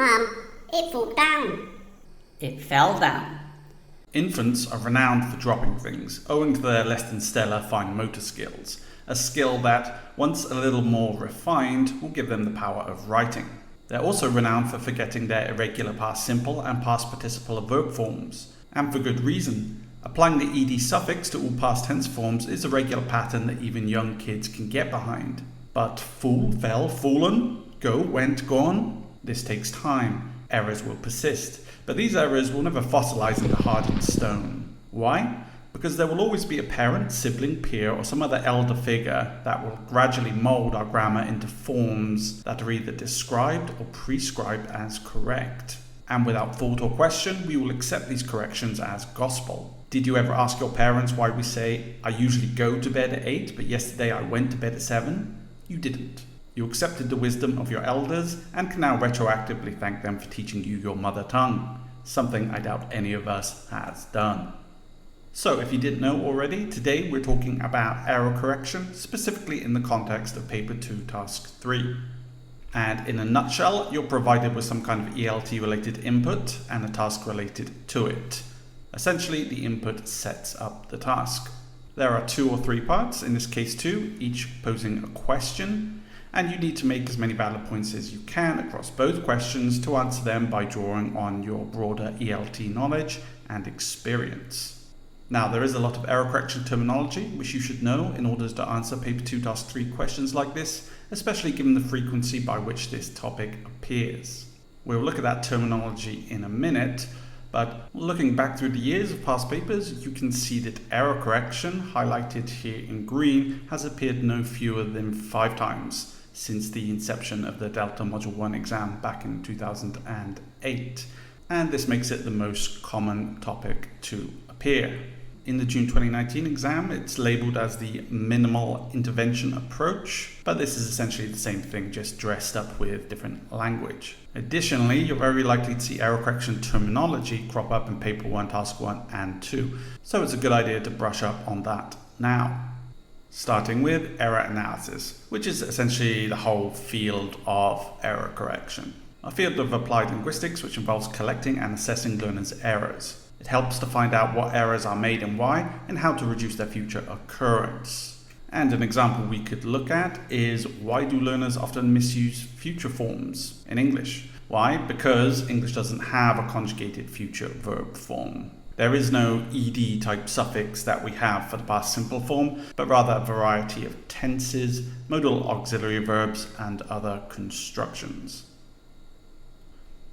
Mum, it fell down. It fell down. Infants are renowned for dropping things, owing to their less than stellar fine motor skills, a skill that, once a little more refined, will give them the power of writing. They're also renowned for forgetting their irregular past simple and past participle verb forms, and for good reason. Applying the ed suffix to all past tense forms is a regular pattern that even young kids can get behind. But fool, fell, fallen, go, went, gone? This takes time. Errors will persist. But these errors will never fossilize into hardened stone. Why? Because there will always be a parent, sibling, peer, or some other elder figure that will gradually mold our grammar into forms that are either described or prescribed as correct. And without thought or question, we will accept these corrections as gospel. Did you ever ask your parents why we say, I usually go to bed at 8, but yesterday I went to bed at 7? You didn't. You accepted the wisdom of your elders and can now retroactively thank them for teaching you your mother tongue, something I doubt any of us has done. So if you didn't know already, today we're talking about error correction, specifically in the context of Paper 2 Task 3. And in a nutshell, you're provided with some kind of ELT related input and a task related to it. Essentially, the input sets up the task. There are 2 or 3 parts, in this case 2, each posing a question, and you need to make as many valid points as you can across both questions to answer them by drawing on your broader ELT knowledge and experience. Now, there is a lot of error correction terminology which you should know in order to answer Paper 2 Task 3 questions like this, especially given the frequency by which this topic appears. We'll look at that terminology in a minute, but looking back through the years of past papers, you can see that error correction, highlighted here in green, has appeared no fewer than 5 times since the inception of the Delta Module 1 exam back in 2008, and this makes it the most common topic to appear. In the June 2019 exam, it's labelled as the minimal intervention approach, but this is essentially the same thing, just dressed up with different language. Additionally, you're very likely to see error correction terminology crop up in Paper 1, Task 1 and 2, so it's a good idea to brush up on that now. Starting with error analysis, which is essentially the whole field of error correction. A field of applied linguistics which involves collecting and assessing learners' errors. It helps to find out what errors are made and why, and how to reduce their future occurrence. And an example we could look at is, why do learners often misuse future forms in English? Why? Because English doesn't have a conjugated future verb form. There is no ed type suffix that we have for the past simple form, but rather a variety of tenses, modal auxiliary verbs, and other constructions.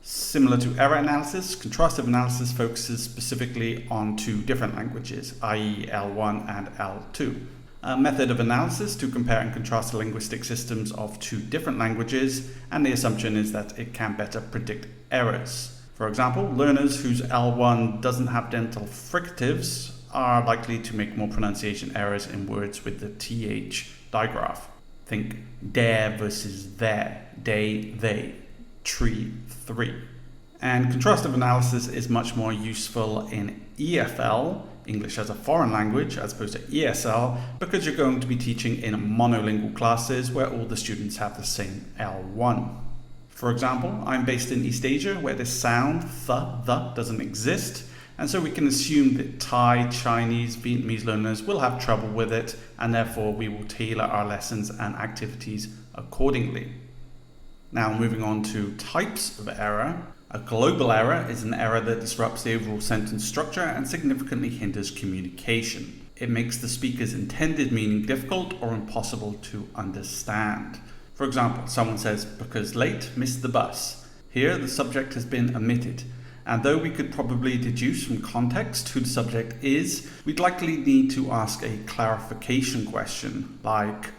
Similar to error analysis, contrastive analysis focuses specifically on 2 different languages, i.e. L1 and L2. A method of analysis to compare and contrast the linguistic systems of 2 different languages, and the assumption is that it can better predict errors. For example, learners whose L1 doesn't have dental fricatives are likely to make more pronunciation errors in words with the TH digraph. Think dare versus there, day, they, tree, 3. And contrastive analysis is much more useful in EFL, English as a foreign language, as opposed to ESL, because you're going to be teaching in monolingual classes where all the students have the same L1. For example, I'm based in East Asia where this sound, the doesn't exist, and so we can assume that Thai, Chinese, Vietnamese learners will have trouble with it, and therefore we will tailor our lessons and activities accordingly. Now, moving on to types of error. A global error is an error that disrupts the overall sentence structure and significantly hinders communication. It makes the speaker's intended meaning difficult or impossible to understand. For example, someone says, because late, missed the bus. Here, the subject has been omitted, and though we could probably deduce from context who the subject is, we'd likely need to ask a clarification question like,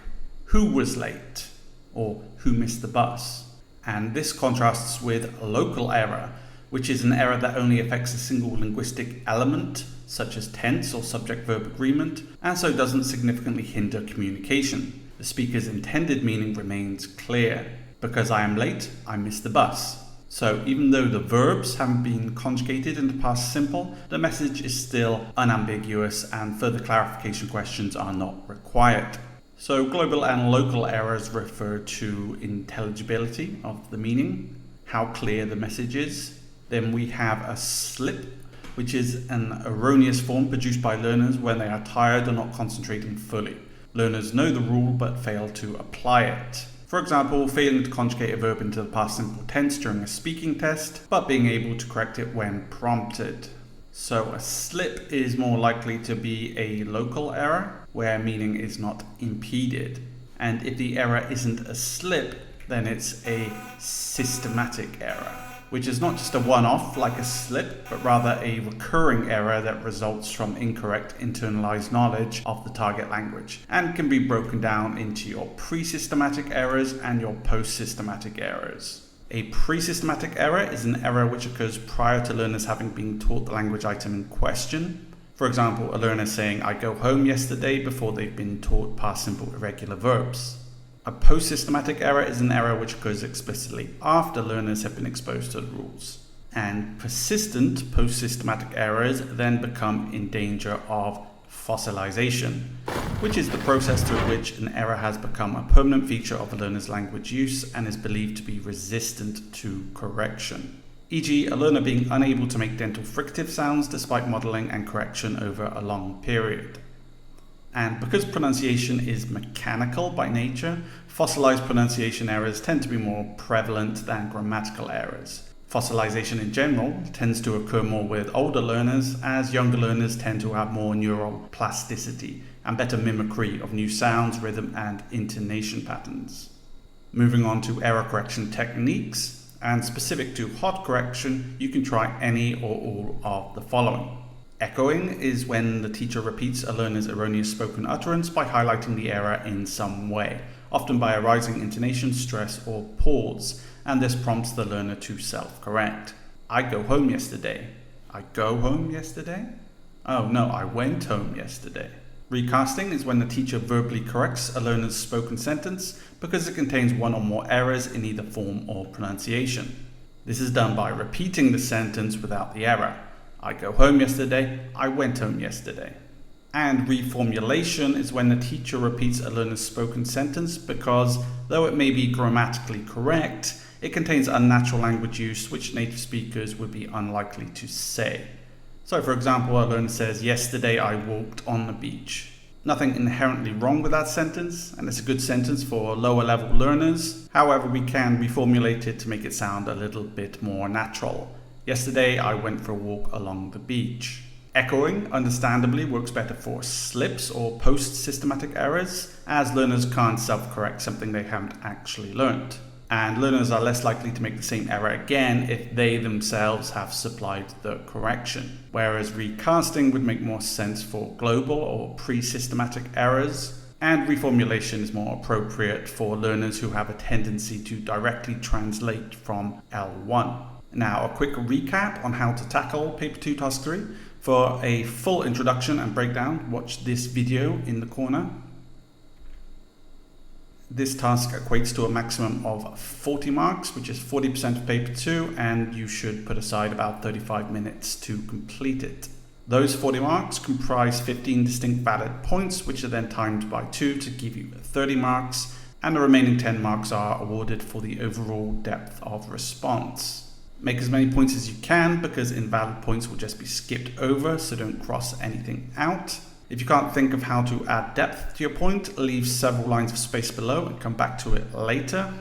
who was late? Or who missed the bus? And this contrasts with local error, which is an error that only affects a single linguistic element, such as tense or subject-verb agreement, and so doesn't significantly hinder communication. The speaker's intended meaning remains clear. Because I am late, I missed the bus. So even though the verbs haven't been conjugated in the past simple, the message is still unambiguous and further clarification questions are not required. So global and local errors refer to intelligibility of the meaning. how clear the message is. Then we have a slip, which is an erroneous form produced by learners when they are tired or not concentrating fully. Learners know the rule but fail to apply it. For example, failing to conjugate a verb into the past simple tense during a speaking test, but being able to correct it when prompted. So a slip is more likely to be a local error where meaning is not impeded. And if the error isn't a slip, then it's a systematic error, which is not just a one-off like a slip, but rather a recurring error that results from incorrect internalized knowledge of the target language and can be broken down into your pre-systematic errors and your post-systematic errors. A pre-systematic error is an error which occurs prior to learners having been taught the language item in question. For example, a learner saying, "I go home yesterday," before they've been taught past simple irregular verbs. A post-systematic error is an error which occurs explicitly after learners have been exposed to the rules. And persistent post-systematic errors then become in danger of fossilization, which is the process through which an error has become a permanent feature of a learner's language use and is believed to be resistant to correction. E.g., a learner being unable to make dental fricative sounds despite modeling and correction over a long period. And because pronunciation is mechanical by nature, fossilized pronunciation errors tend to be more prevalent than grammatical errors. Fossilization in general tends to occur more with older learners, as younger learners tend to have more neural plasticity and better mimicry of new sounds, rhythm, and intonation patterns. Moving on to error correction techniques, and specific to hot correction, you can try any or all of the following. Echoing is when the teacher repeats a learner's erroneous spoken utterance by highlighting the error in some way, often by a rising intonation, stress, or pause, and this prompts the learner to self-correct. "I go home yesterday." "I go home yesterday?" "Oh no, I went home yesterday." Recasting is when the teacher verbally corrects a learner's spoken sentence because it contains one or more errors in either form or pronunciation. This is done by repeating the sentence without the error. "I go home yesterday," "I went home yesterday." And reformulation is when the teacher repeats a learner's spoken sentence because, though it may be grammatically correct, it contains unnatural language use which native speakers would be unlikely to say. So for example, a learner says, "Yesterday I walked on the beach." Nothing inherently wrong with that sentence, and it's a good sentence for lower level learners. However, we can reformulate it to make it sound a little bit more natural. "Yesterday I went for a walk along the beach." Echoing, understandably, works better for slips or post-systematic errors, as learners can't self-correct something they haven't actually learned. And learners are less likely to make the same error again if they themselves have supplied the correction. Whereas recasting would make more sense for global or pre-systematic errors, and reformulation is more appropriate for learners who have a tendency to directly translate from L1. Now, a quick recap on how to tackle Paper 2 Task 3. For a full introduction and breakdown, watch this video in the corner. This task equates to a maximum of 40 marks, which is 40% of Paper 2, and you should put aside about 35 minutes to complete it. Those 40 marks comprise 15 distinct valid points, which are then timed by 2 to give you 30 marks, and the remaining 10 marks are awarded for the overall depth of response. Make as many points as you can because invalid points will just be skipped over, so don't cross anything out. If you can't think of how to add depth to your point, leave several lines of space below and come back to it later.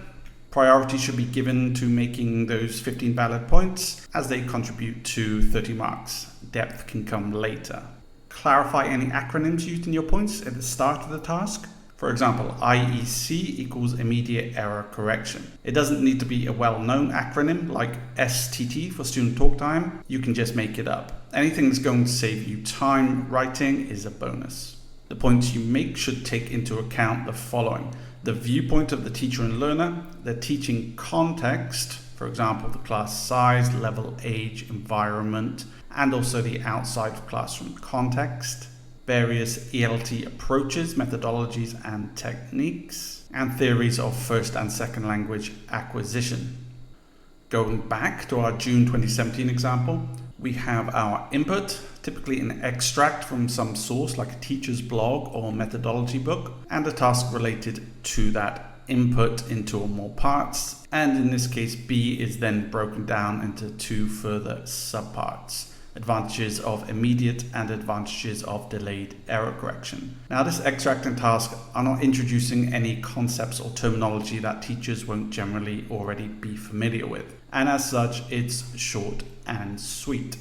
Priority should be given to making those 15 valid points as they contribute to 30 marks. Depth can come later. Clarify any acronyms used in your points at the start of the task. For example, IEC equals immediate error correction. It doesn't need to be a well-known acronym like STT for student talk time. You can just make it up. Anything that's going to save you time writing is a bonus. The points you make should take into account the following: the viewpoint of the teacher and learner, the teaching context, for example, the class size, level, age, environment, and also the outside of classroom context, various ELT approaches, methodologies, and techniques, and theories of first and second language acquisition. Going back to our June 2017 example, we have our input, typically an extract from some source like a teacher's blog or methodology book, and a task related to that input in two or more parts, And in this case, B is then broken down into two further subparts: advantages of immediate and advantages of delayed error correction. Now, this extract and task are not introducing any concepts or terminology that teachers won't generally already be familiar with, and as such, it's short and sweet.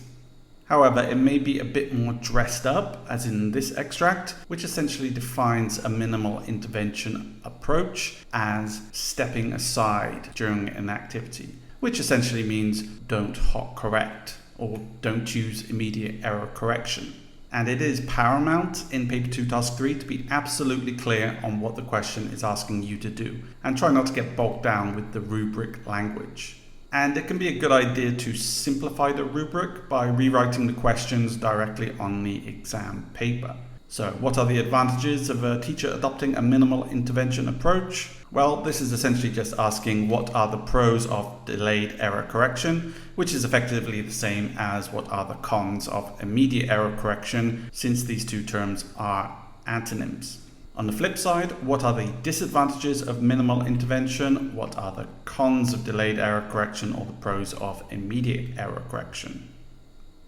However, it may be a bit more dressed up, as in this extract, which essentially defines a minimal intervention approach as stepping aside during an activity, which essentially means don't hot correct or don't use immediate error correction. And it is paramount in paper 2 task 3 to be absolutely clear on what the question is asking you to do, and try not to get bogged down with the rubric language. And it can be a good idea to simplify the rubric by rewriting the questions directly on the exam paper. So, what are the advantages of a teacher adopting a minimal intervention approach? Well, this is essentially just asking what are the pros of delayed error correction, which is effectively the same as what are the cons of immediate error correction, since these two terms are antonyms. On the flip side, what are the disadvantages of minimal intervention? What are the cons of delayed error correction or the pros of immediate error correction?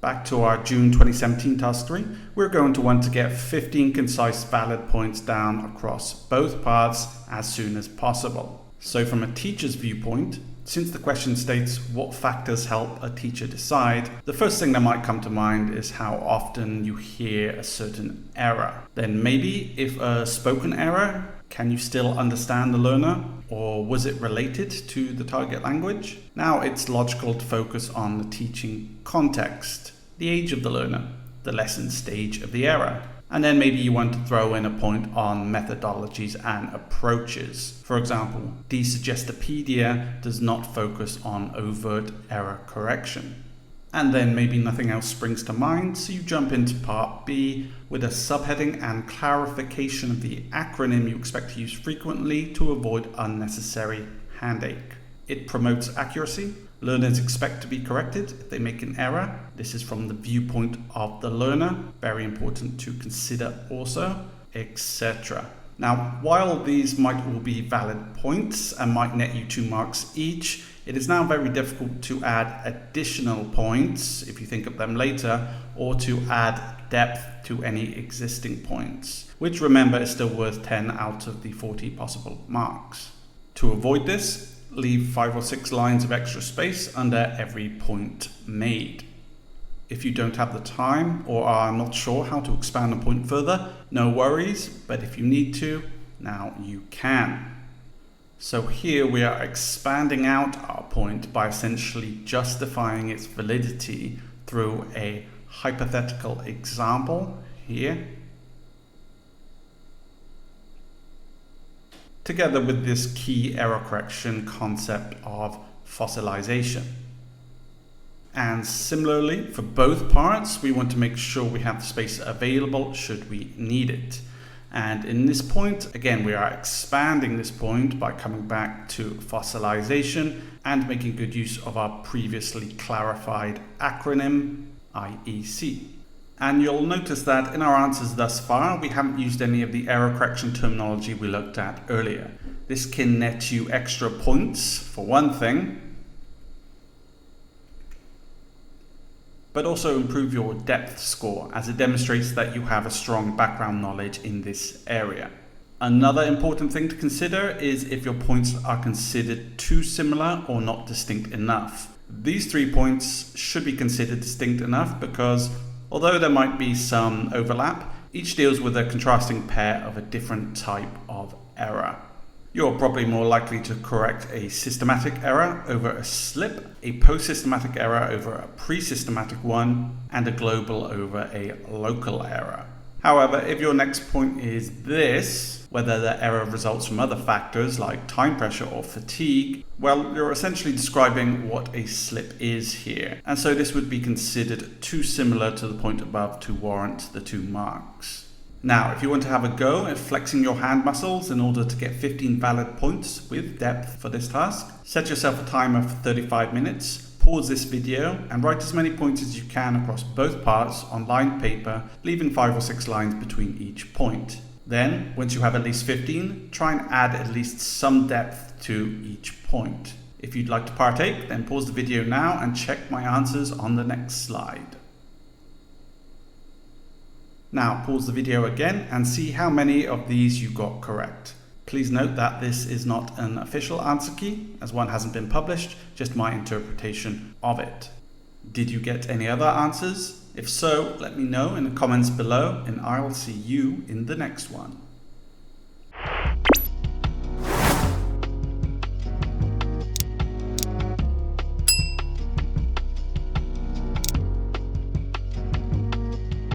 Back to our June 2017 task 3, we're going to want to get 15 concise valid points down across both parts as soon as possible. So from a teacher's viewpoint, since the question states what factors help a teacher decide, the first thing that might come to mind is how often you hear a certain error. Then maybe if a spoken error, can you still understand the learner? Or was it related to the target language? Now it's logical to focus on the teaching context, the age of the learner, the lesson stage of the error. And then maybe you want to throw in a point on methodologies and approaches. For example, Desuggestopedia does not focus on overt error correction. And then maybe nothing else springs to mind, so you jump into part B with a subheading and clarification of the acronym you expect to use frequently to avoid unnecessary handache. It promotes accuracy. Learners expect to be corrected if they make an error. This is from the viewpoint of the learner. Very important to consider also, etc. Now, while these might all be valid points and might net you 2 marks each, it is now very difficult to add additional points, if you think of them later, or to add depth to any existing points, which remember is still worth 10 out of the 40 possible marks. To avoid this, leave 5 or 6 lines of extra space under every point made. If you don't have the time or are not sure how to expand a point further, no worries, but if you need to, now you can. So here we are expanding out our point by essentially justifying its validity through a hypothetical example here, together with this key error correction concept of fossilization. And similarly, for both parts, we want to make sure we have the space available should we need it. And in this point, again, we are expanding this point by coming back to fossilization and making good use of our previously clarified acronym, IEC. And you'll notice that in our answers thus far, we haven't used any of the error correction terminology we looked at earlier. This can net you extra points, for one thing, but also improve your depth score, as it demonstrates that you have a strong background knowledge in this area. Another important thing to consider is if your points are considered too similar or not distinct enough. These 3 points should be considered distinct enough because although there might be some overlap, each deals with a contrasting pair of a different type of error. You're probably more likely to correct a systematic error over a slip, a post-systematic error over a pre-systematic one, and a global over a local error. However, if your next point is this, whether the error results from other factors like time pressure or fatigue, well, you're essentially describing what a slip is here. And so this would be considered too similar to the point above to warrant the 2 marks. Now, if you want to have a go at flexing your hand muscles in order to get 15 valid points with depth for this task, set yourself a timer for 35 minutes, pause this video and write as many points as you can across both parts on lined paper, leaving 5 or 6 lines between each point. Then, once you have at least 15, try and add at least some depth to each point. If you'd like to partake, then pause the video now and check my answers on the next slide. Now pause the video again and see how many of these you got correct. Please note that this is not an official answer key, as one hasn't been published, just my interpretation of it. Did you get any other answers? If so, let me know in the comments below and I'll see you in the next one.